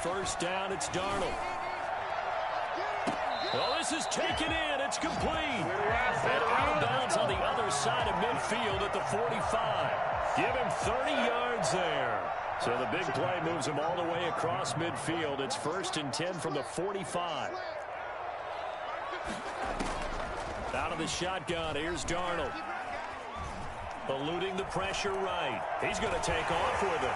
first down. It's Darnold. Well, this is taken in. It's complete. And out of bounds on the other side of midfield at the 45. Give him 30 yards there. So the big play moves him all the way across midfield. It's 1st and 10 from the 45. Out of the shotgun, here's Darnold. Eluding the pressure right. He's going to take off with it.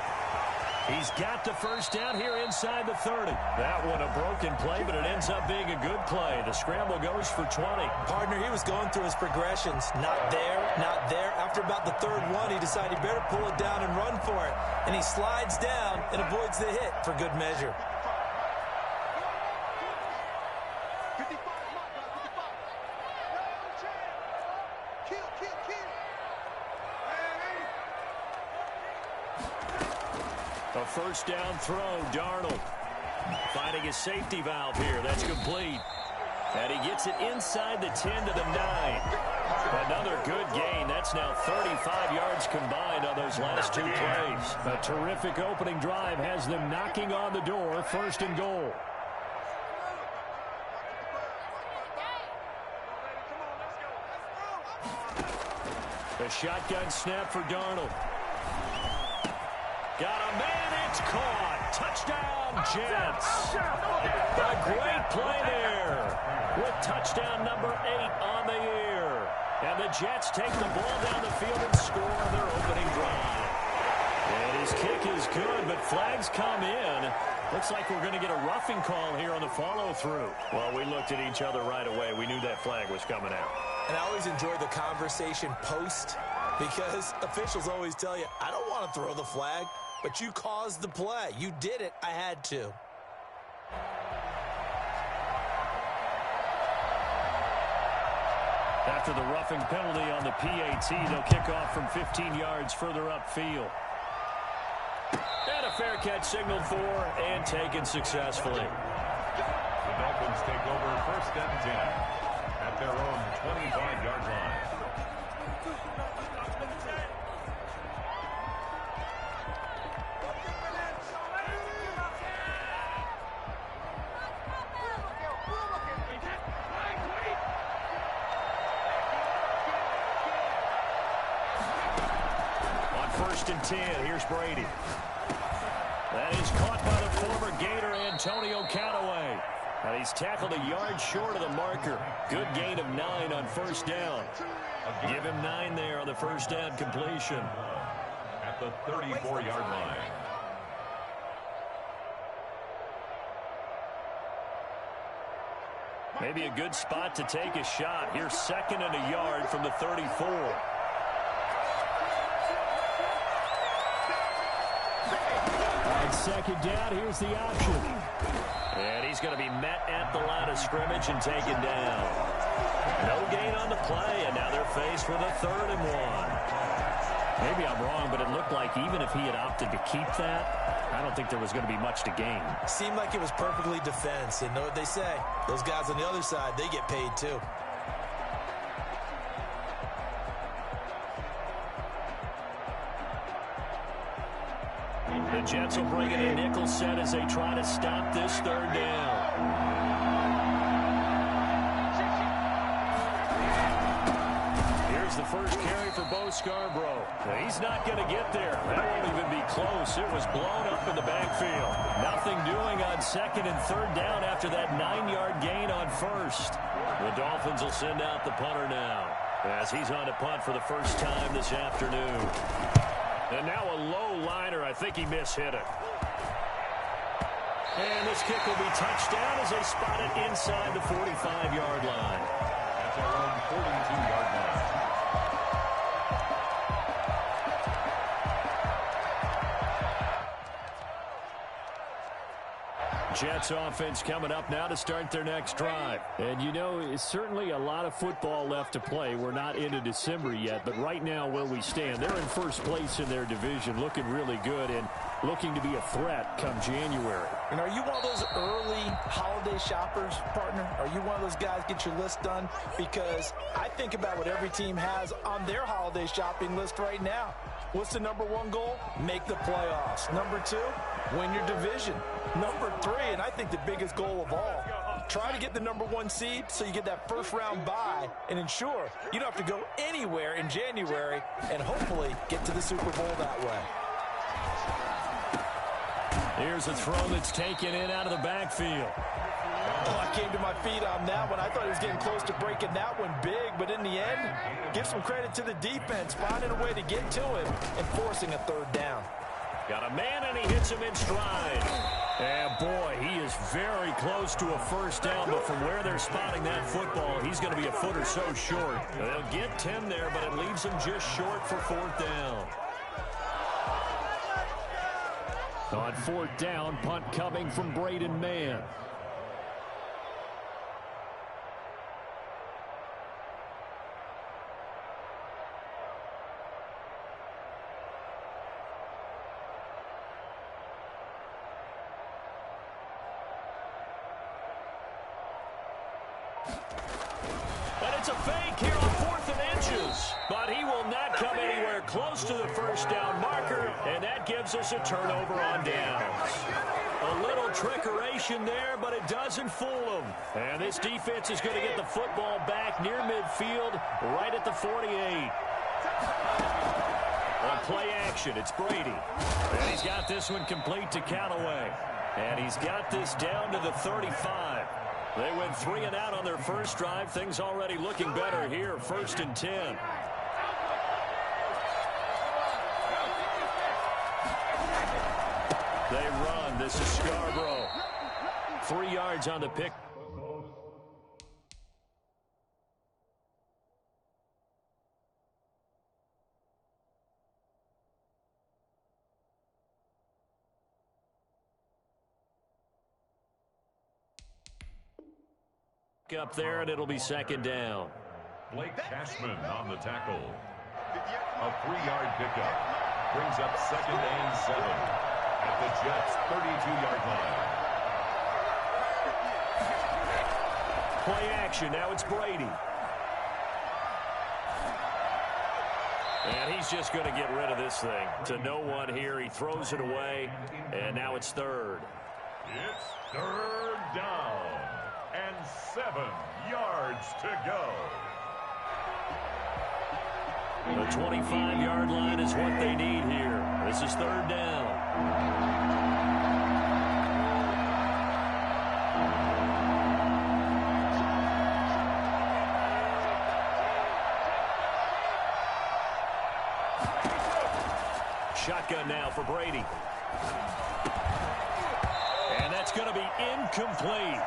He's got the first down here inside the 30. That one a broken play, but it ends up being a good play. The scramble goes for 20. Partner, he was going through his progressions. Not there, not there. After about the third one, he decided he better pull it down and run for it. And he slides down and avoids the hit for good measure. A first down throw, Darnold. Finding a safety valve here. That's complete. And he gets it inside the 10 to the 9. Another good gain. That's now 35 yards combined on those last two plays. A terrific opening drive has them knocking on the door. 1st and goal. The shotgun snap for Darnold. Got a man, it's caught. Touchdown, Jets. A great play there with touchdown number 8 on the year. And the Jets take the ball down the field and score their opening drive. And his kick is good, but flags come in. Looks like we're going to get a roughing call here on the follow-through. Well, we looked at each other right away. We knew that flag was coming out. And I always enjoy the conversation post because officials always tell you, I don't want to throw the flag. But you caused the play. You did it. I had to. After the roughing penalty on the PAT, they'll kick off from 15 yards further upfield. And a fair catch signaled for and taken successfully. The Dolphins take over 1st and 10 at their own 25-yard line. And 10. Here's Brady. That is caught by the former Gator Antonio Callaway. And he's tackled a yard short of the marker. Good gain of 9 on 1st down. Give him 9 there on the 1st down completion. At the 34-yard line. Maybe a good spot to take a shot. Here's 2nd and a yard from the 34. Second down, here's the option. And he's going to be met at the line of scrimmage and taken down. No gain on the play, and now they're faced with a 3rd and 1. Maybe I'm wrong, but it looked like even if he had opted to keep that, I don't think there was going to be much to gain. Seemed like it was perfectly defense, and know what they say. Those guys on the other side, they get paid too. The Jets will bring in a nickel set as they try to stop this 3rd down. Here's the first carry for Bo Scarborough. He's not going to get there. That won't even be close. It was blown up in the backfield. Nothing doing on 2nd and 3rd down after that 9-yard gain on 1st. The Dolphins will send out the punter now as he's on to punt for the first time this afternoon. And now a low liner. I think he mishit it. And this kick will be touchdown as they spot it inside the 45-yard line. That's our own 42-yard line. Jets offense coming up now to start their next drive. And, you know, it's certainly a lot of football left to play. We're not into December yet, but right now where we stand, they're in first place in their division, looking really good and looking to be a threat come January. And are you one of those early holiday shoppers, partner? Are you one of those guys get your list done? Because I think about what every team has on their holiday shopping list right now. What's the #1 goal? Make the playoffs. #2, Win your division. Number 3, and I think the biggest goal of all, try to get the number 1 seed so you get that first-round bye and ensure you don't have to go anywhere in January and hopefully get to the Super Bowl that way. Here's a throw that's taken in out of the backfield. Oh, I came to my feet on that one. I thought he was getting close to breaking that one big, but in the end, give some credit to the defense, finding a way to get to him and forcing a 3rd down. Got a man, and he hits him in stride. And, boy, he is very close to a first down, but from where they're spotting that football, he's going to be a foot or so short. They'll get 10 there, but it leaves him just short for 4th down. On 4th down, punt coming from Braden Mann. And it's a fake here on 4th and inches. But he will not come anywhere close to the first down marker, and that gives us a turnover on downs. A little trickeration there, but it doesn't fool them. And this defense is going to get the football back near midfield, right at the 48. On play action, it's Brady. And he's got this one complete to Callaway. And he's got this down to the 35. They went 3 and out on their first drive. Things already looking better here. 1st and 10. They run. This is Scarborough. 3 yards on the pick. Up there, and it'll be 2nd down. Blake Cashman on the tackle. A 3-yard pickup. Brings up 2nd and 7 at the Jets' 32-yard line. Play action. Now it's Brady. And he's just going to get rid of this thing. To no one here. He throws it away, and now it's 3rd. It's 3rd down. And 7 yards to go. The 25-yard line is what they need here. This is 3rd down. Shotgun now for Brady. And that's going to be incomplete.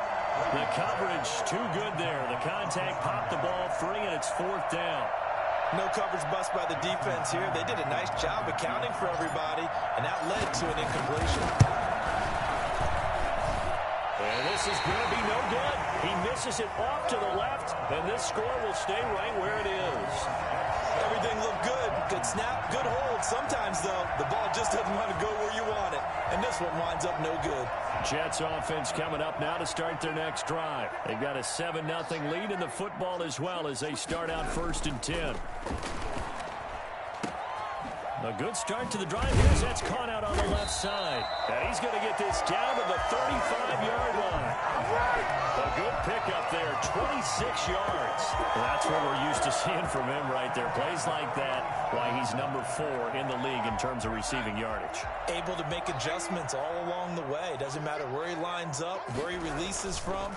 The coverage too good there. The contact popped the ball free, and it's 4th down. No coverage bust by the defense here. They did a nice job accounting for everybody, and that led to an incompletion. And this is going to be no good. He misses it off to the left, and this score will stay right where it is. Everything looked good. Good snap, good hold. Sometimes, though, the ball just doesn't want to go where you want it. And this one winds up no good. Jets offense coming up now to start their next drive. They've got a 7-0 lead in the football as well as they start out 1st and 10. A good start to the drive here as that's caught out on the left side. And he's going to get this down to the 35-yard line. A good pickup there, 26 yards. That's what we're used to seeing from him right there. Plays like that, why he's number 4 in the league in terms of receiving yardage. Able to make adjustments all along the way. Doesn't matter where he lines up, where he releases from.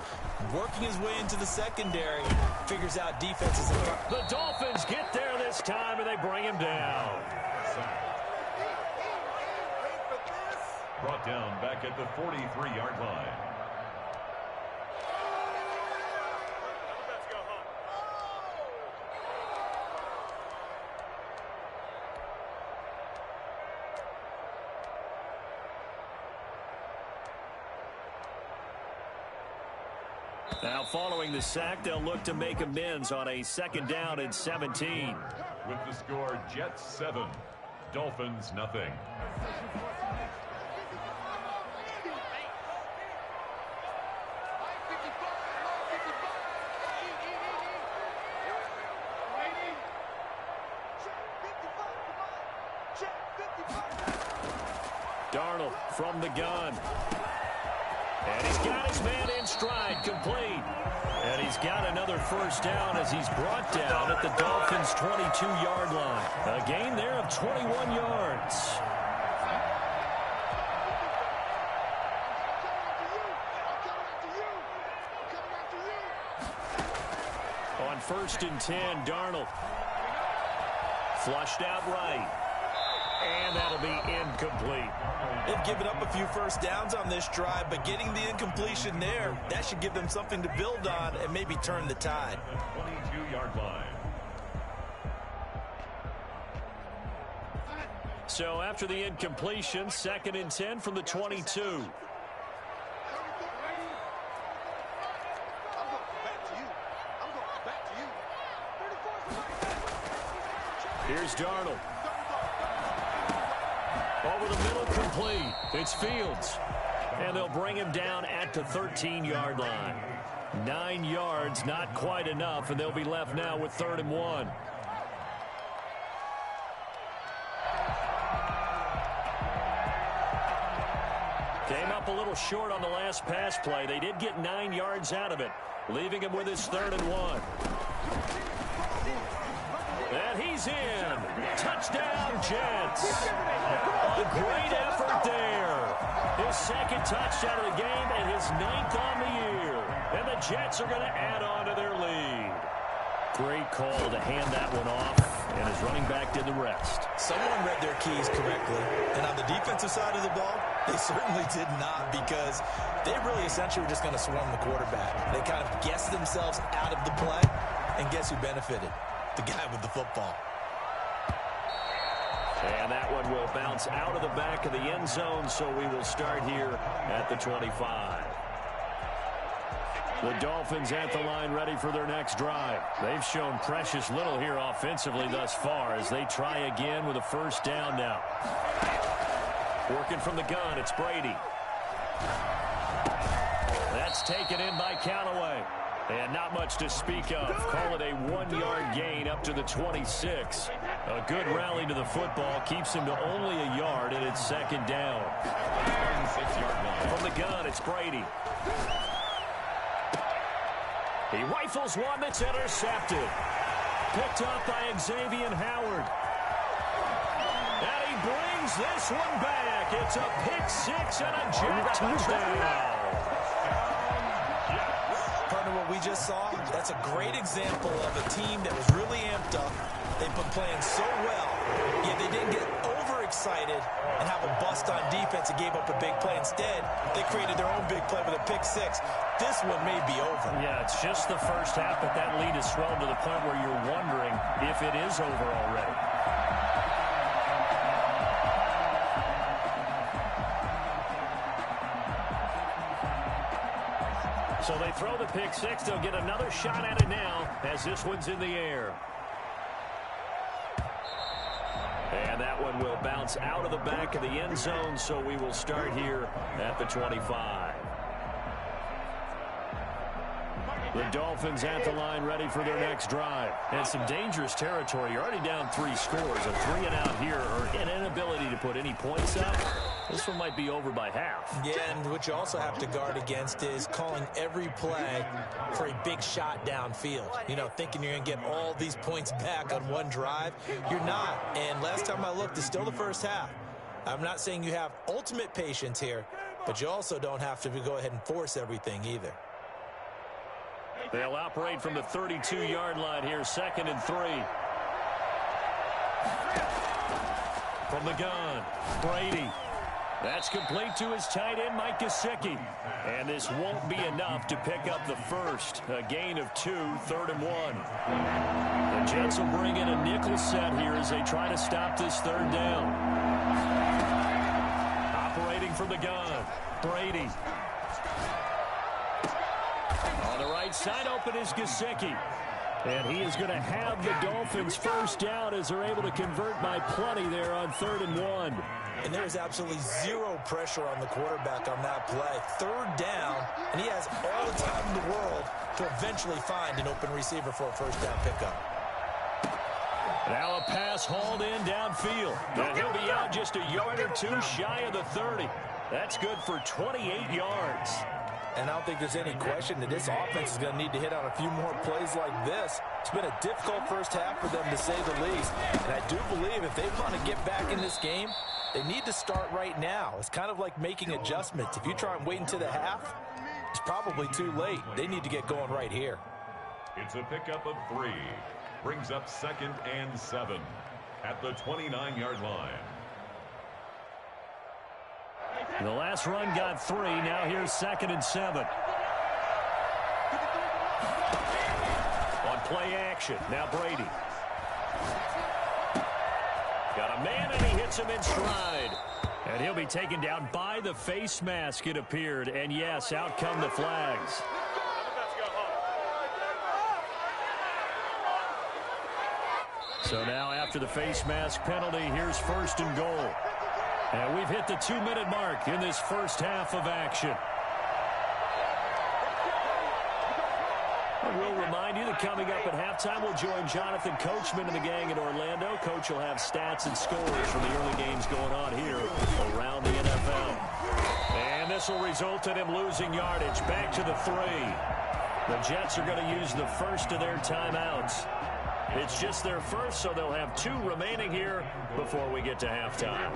Working his way into the secondary, figures out defenses. The Dolphins get there this time, and they bring him down. Brought down back at the 43-yard line. Now following the sack, they'll look to make amends on a 2nd down and 17. With the score, Jets 7, Dolphins nothing. Darnold from the gun. And he's got his man in stride, complete. And he's got another first down as he's brought down at the Dolphins' 22-yard line. A gain there of 21 yards. On 1st and 10, Darnold. Flushed out right. And that'll be incomplete. They've given up a few first downs on this drive, but getting the incompletion there, that should give them something to build on and maybe turn the tide. 22-yard line. So after the incompletion, 2nd and 10 from the 22. Here's Darnold. Over the middle, complete. It's Fields. And they'll bring him down at the 13-yard line. 9 yards, not quite enough, and they'll be left now with 3rd and 1. Came up a little short on the last pass play. They did get 9 yards out of it, leaving him with his 3rd and 1. And he's in. Touchdown, Jets. A great effort there. His 2nd touchdown of the game and his 9th on the year. And the Jets are going to add on to their lead. Great call to hand that one off, and his running back did the rest. Someone read their keys correctly, and on the defensive side of the ball, they certainly did not, because they really essentially were just going to swarm the quarterback. They kind of guessed themselves out of the play, and guess who benefited? The guy with the football. And that one will bounce out of the back of the end zone, so we will start here at the 25. The Dolphins at the line, ready for their next drive. They've shown precious little here offensively thus far as they try again with a first down now. Working from the gun, it's Brady. That's taken in by Callaway. And not much to speak of. Call it a 1-yard gain up to the 26. A good rally to the football keeps him to only a yard, and it's 2nd down. 6-yard line. From the gun, it's Brady. He rifles one that's intercepted. Picked up by Xavier Howard. And he brings this one back. It's a pick 6 and a Jet touchdown. What we just saw, that's a great example of a team that was really amped up. They've been playing so well, yet they didn't get overexcited and have a bust on defense and gave up a big play. Instead, they created their own big play with a pick 6. This one may be over. Yeah, it's just the first half, but that lead has swelled to the point where you're wondering if it is over already. So they throw the pick 6. They'll get another shot at it now as this one's in the air. And that one will bounce out of the back of the end zone, so we will start here at the 25. The Dolphins at the line, ready for their next drive. And some dangerous territory. You're already down 3 scores. A 3-and-out here, or an inability to put any points up. This one might be over by half. Yeah, and what you also have to guard against is calling every play for a big shot downfield. You know, thinking you're going to get all these points back on one drive. You're not. And last time I looked, it's still the first half. I'm not saying you have ultimate patience here, but you also don't have to go ahead and force everything either. They'll operate from the 32-yard line here, 2nd and 3. From the gun, Brady. That's complete to his tight end, Mike Gesicki. And this won't be enough to pick up the first. A gain of 2, 3rd and 1. The Jets will bring in a nickel set here as they try to stop this 3rd down. Operating from the gun, Brady. On the right side, open is Gesicki. And he is going to have the Dolphins first down as they're able to convert by plenty there on 3rd and 1. And there's absolutely zero pressure on the quarterback on that play. 3rd down, and he has all the time in the world to eventually find an open receiver for a first down pickup. Now a pass hauled in downfield. And he'll be out just a yard or two shy of the 30. That's good for 28 yards. And I don't think there's any question that this offense is going to need to hit on a few more plays like this. It's been a difficult first half for them, to say the least. And I do believe if they want to get back in this game, they need to start right now. It's kind of like making adjustments. If you try and wait until the half, it's probably too late. They need to get going right here. It's a pickup of 3. Brings up 2nd and 7 at the 29-yard line. The last run got 3. Now here's 2nd and 7. On play action. Now Brady. Got a man, and he hits him in stride. And he'll be taken down by the face mask, it appeared. And yes, out come the flags. So now after the face mask penalty, here's 1st and goal. And we've hit the 2-minute mark in this first half of action. We'll remind you that coming up at halftime, we'll join Jonathan Coachman and the gang in Orlando. Coach will have stats and scores from the early games going on here around the NFL. And this will result in him losing yardage. Back to the 3. The Jets are going to use the first of their timeouts. It's just their first, so they'll have 2 remaining here before we get to halftime.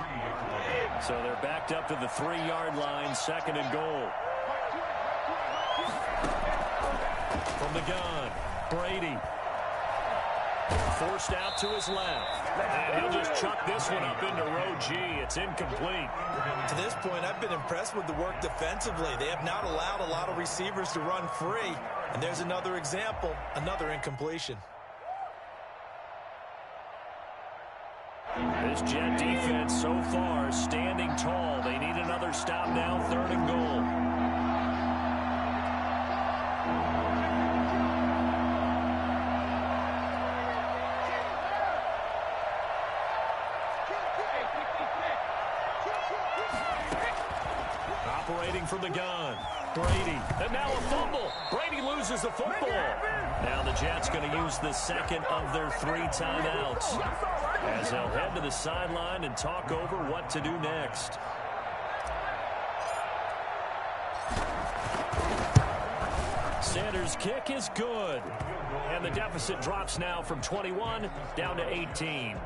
So they're backed up to the 3-yard line, 2nd and goal. From the gun, Brady. Forced out to his left. And he'll just chuck this one up into row G. It's incomplete. To this point, I've been impressed with the work defensively. They have not allowed a lot of receivers to run free. And there's another example, another incompletion. This Jet defense so far standing tall. They need another stop now, 3rd and goal. Operating from the gun, Brady. And now a fumble. Brady loses the football. Now the Jets going to use the 2nd of their 3 timeouts, as they'll head to the sideline and talk over what to do next. Sanders' kick is good. And the deficit drops now from 21 down to 18.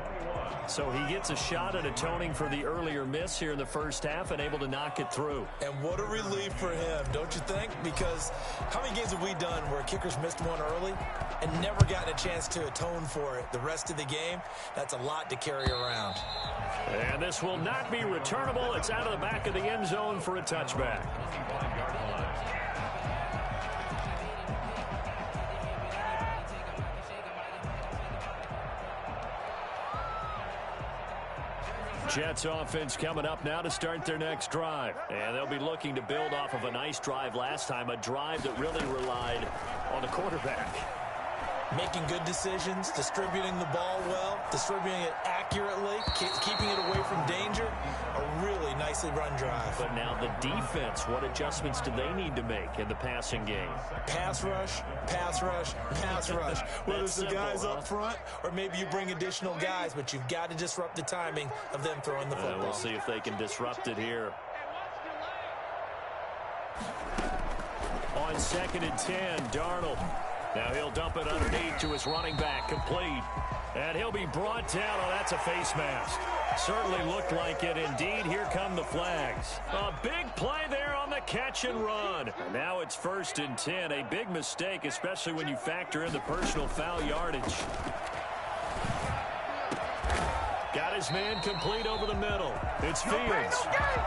So he gets a shot at atoning for the earlier miss here in the first half and able to knock it through. And what a relief for him, don't you think? Because how many games have we done where kickers missed one early and never gotten a chance to atone for it the rest of the game? That's a lot to carry around. And this will not be returnable. It's out of the back of the end zone for a touchback. Jets offense coming up now to start their next drive. And they'll be looking to build off of a nice drive last time, a drive that really relied on the quarterback. Making good decisions, distributing the ball well, distributing it accurately, keeping it away from danger. A really nicely run drive. But now the defense, what adjustments do they need to make in the passing game? Pass rush, pass rush, pass rush. Whether it's the guys up front or maybe you bring additional guys, but you've got to disrupt the timing of them throwing the football. We'll see if they can disrupt it here. On 2nd and 10, Darnold. Now he'll dump it underneath to his running back, complete. And he'll be brought down. Oh, that's a face mask. Certainly looked like it. Indeed, here come the flags. A big play there on the catch and run. And now it's 1st and 10. A big mistake, especially when you factor in the personal foul yardage. Got his man complete over the middle. It's Fields.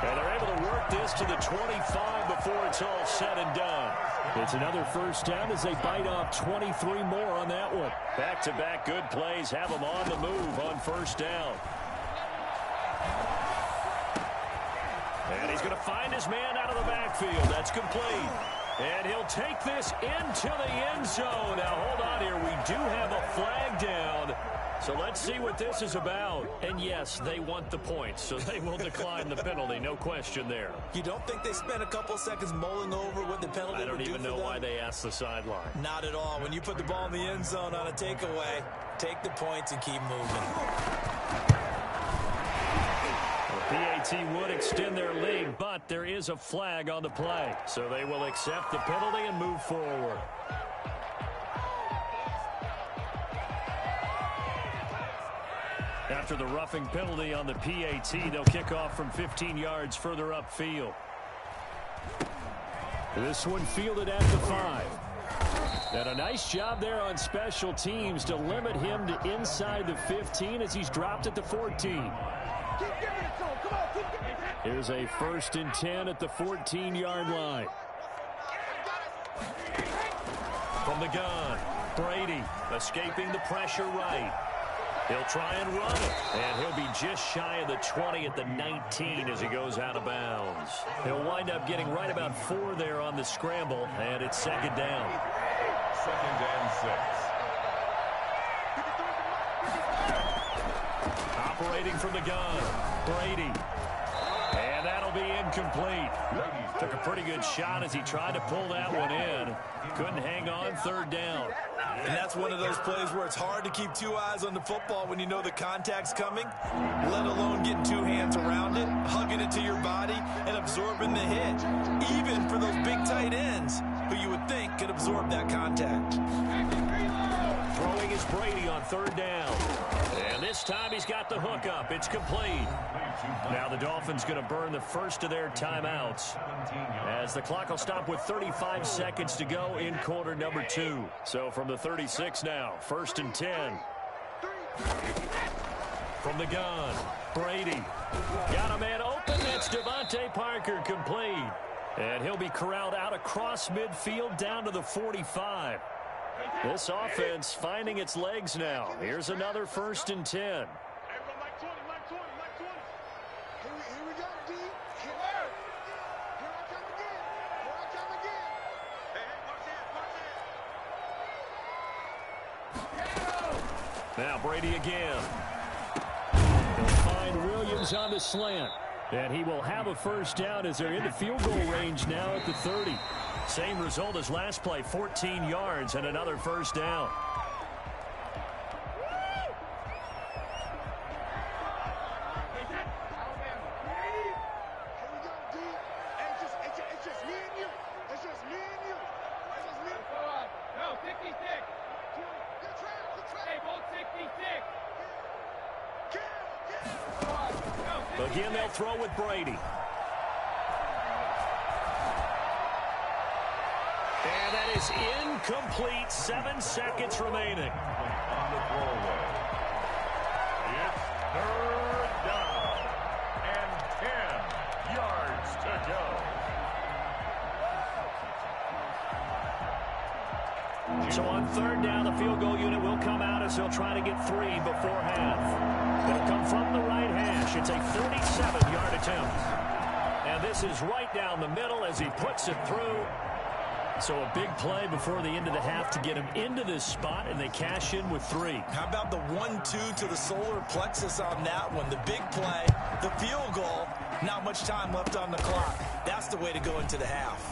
And they're able to work this to the 25 before it's all said and done. It's another first down as they bite off 23 more on that one. Back-to-back good plays have them on the move on 1st down. And he's going to find his man out of the backfield. That's complete. And he'll take this into the end zone. Now, hold on here. We do have a flag down. So let's see what this is about. And yes, they want the points, so they will decline the penalty. No question there. You don't think they spent a couple seconds mulling over what the penalty would do for them? I don't even know why they asked the sideline. Not at all. When you put the ball in the end zone on a takeaway, take the points and keep moving. PAT would extend their lead, but there is a flag on the play. So they will accept the penalty and move forward. After the roughing penalty on the PAT, they'll kick off from 15 yards further upfield. This one fielded at the 5. And a nice job there on special teams to limit him to inside the 15 as he's dropped at the 14. Here's a 1st and 10 at the 14-yard line. From the gun, Brady escaping the pressure right. He'll try and run it, and he'll be just shy of the 20 at the 19 as he goes out of bounds. He'll wind up getting right about 4 there on the scramble, and it's 2nd down. 2nd and 6. Operating from the gun, Brady. And that'll be incomplete. Took a pretty good shot as he tried to pull that one in. Couldn't hang on, 3rd down. And that's one of those plays where it's hard to keep 2 eyes on the football when you know the contact's coming, let alone getting 2 hands around it, hugging it to your body, and absorbing the hit, even for those big tight ends who you would think could absorb that contact. Throwing is Brady on 3rd down. And this time he's got the hook up. It's complete. Now the Dolphins going to burn the first of their timeouts as the clock will stop with 35 seconds to go in quarter number 2. So from the 36 now, 1st and 10. From the gun, Brady. Got a man open. That's Devontae Parker, complete. And he'll be corralled out across midfield down to the 45. This offense finding its legs now. Here's another 1st and 10. Now Brady again. He'll find Williams on the slant. And he will have a 1st down as they're into field goal range now at the 30. Same result as last play, 14 yards and another 1st down. Again, they'll throw with Brady. And that is incomplete. 7 seconds remaining. On the throwaway. It's 3rd down and 10 yards to go. So on 3rd down, the field goal unit will come out as they'll try to get 3 before half. They'll come from the right hash. It's a 37-yard attempt. And this is right down the middle as he puts it through. So a big play before the end of the half to get him into this spot, and they cash in with 3. How about the 1-2 to the solar plexus on that one? The big play, the field goal, not much time left on the clock. That's the way to go into the half.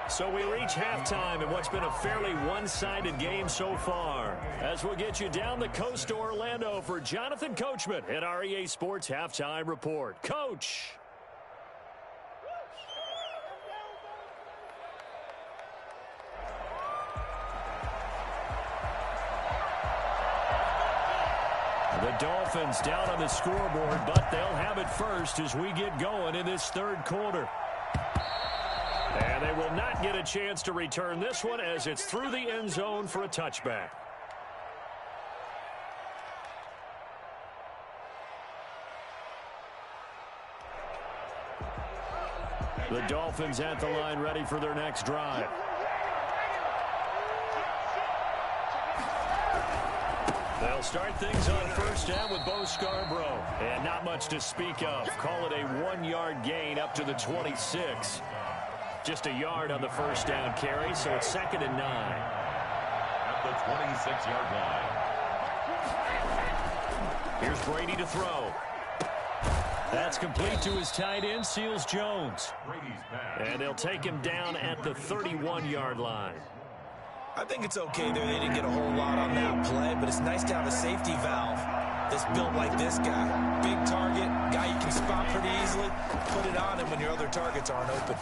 So we reach halftime in what's been a fairly one-sided game so far. As we'll get you down the coast to Orlando for Jonathan Coachman at our EA Sports Halftime Report. Coach! The Dolphins down on the scoreboard, but they'll have it first as we get going in this 3rd quarter. And they will not get a chance to return this one as it's through the end zone for a touchback. The Dolphins at the line ready for their next drive. They'll start things on 1st down with Bo Scarborough. And not much to speak of. Call it a 1-yard gain up to the 26. Just a yard on the 1st down carry, so it's 2nd and 9. At at the 26-yard line. Here's Brady to throw. That's complete to his tight end, Seals Jones. And they'll take him down at the 31-yard line. I think it's okay there. They didn't get a whole lot on that play, but it's nice to have a safety valve that's built like this guy. Big target, guy you can spot pretty easily. Put it on him when your other targets aren't open.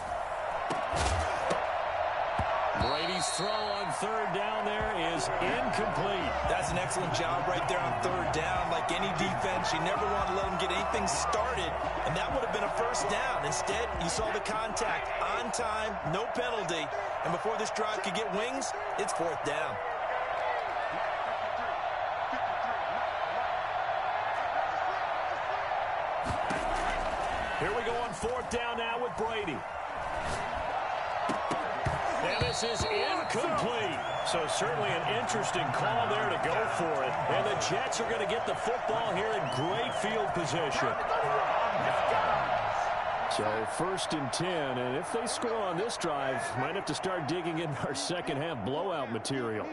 Brady's throw on third down there is incomplete. That's an excellent job right there on third down. Like any defense, you never want to let them get anything started, and that would have been a first down. Instead, you saw the contact on time, no penalty, and before this drive could get wings, it's fourth down. Here we go on fourth down now with Brady. And this is incomplete. So certainly an interesting call there to go for it. And the Jets are going to get the football here in great field position. So first and 10, and if they score on this drive, might have to start digging in our second half blowout material.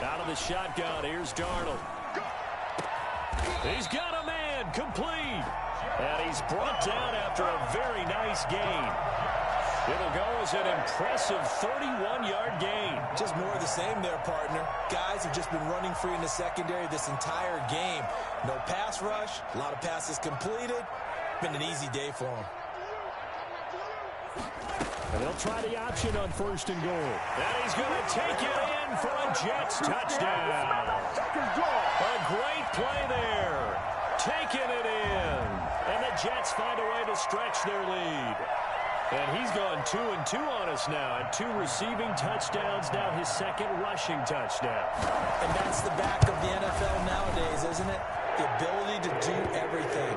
Out of the shotgun, here's Darnold. He's got a man, complete. And he's brought down after a very nice gain. It'll go as an impressive 31-yard gain. Just more of the same there, partner. Guys have just been running free in the secondary this entire game. No pass rush, a lot of passes completed. Been an easy day for them. And they'll try the option on first and goal. And he's going to take it in for a Jets touchdown. A great play there. Taking it in. And the Jets find a way to stretch their lead. And he's gone 2-2 on us now. And 2 receiving touchdowns, now his second rushing touchdown. And that's the back of the NFL nowadays, isn't it? The ability to do everything.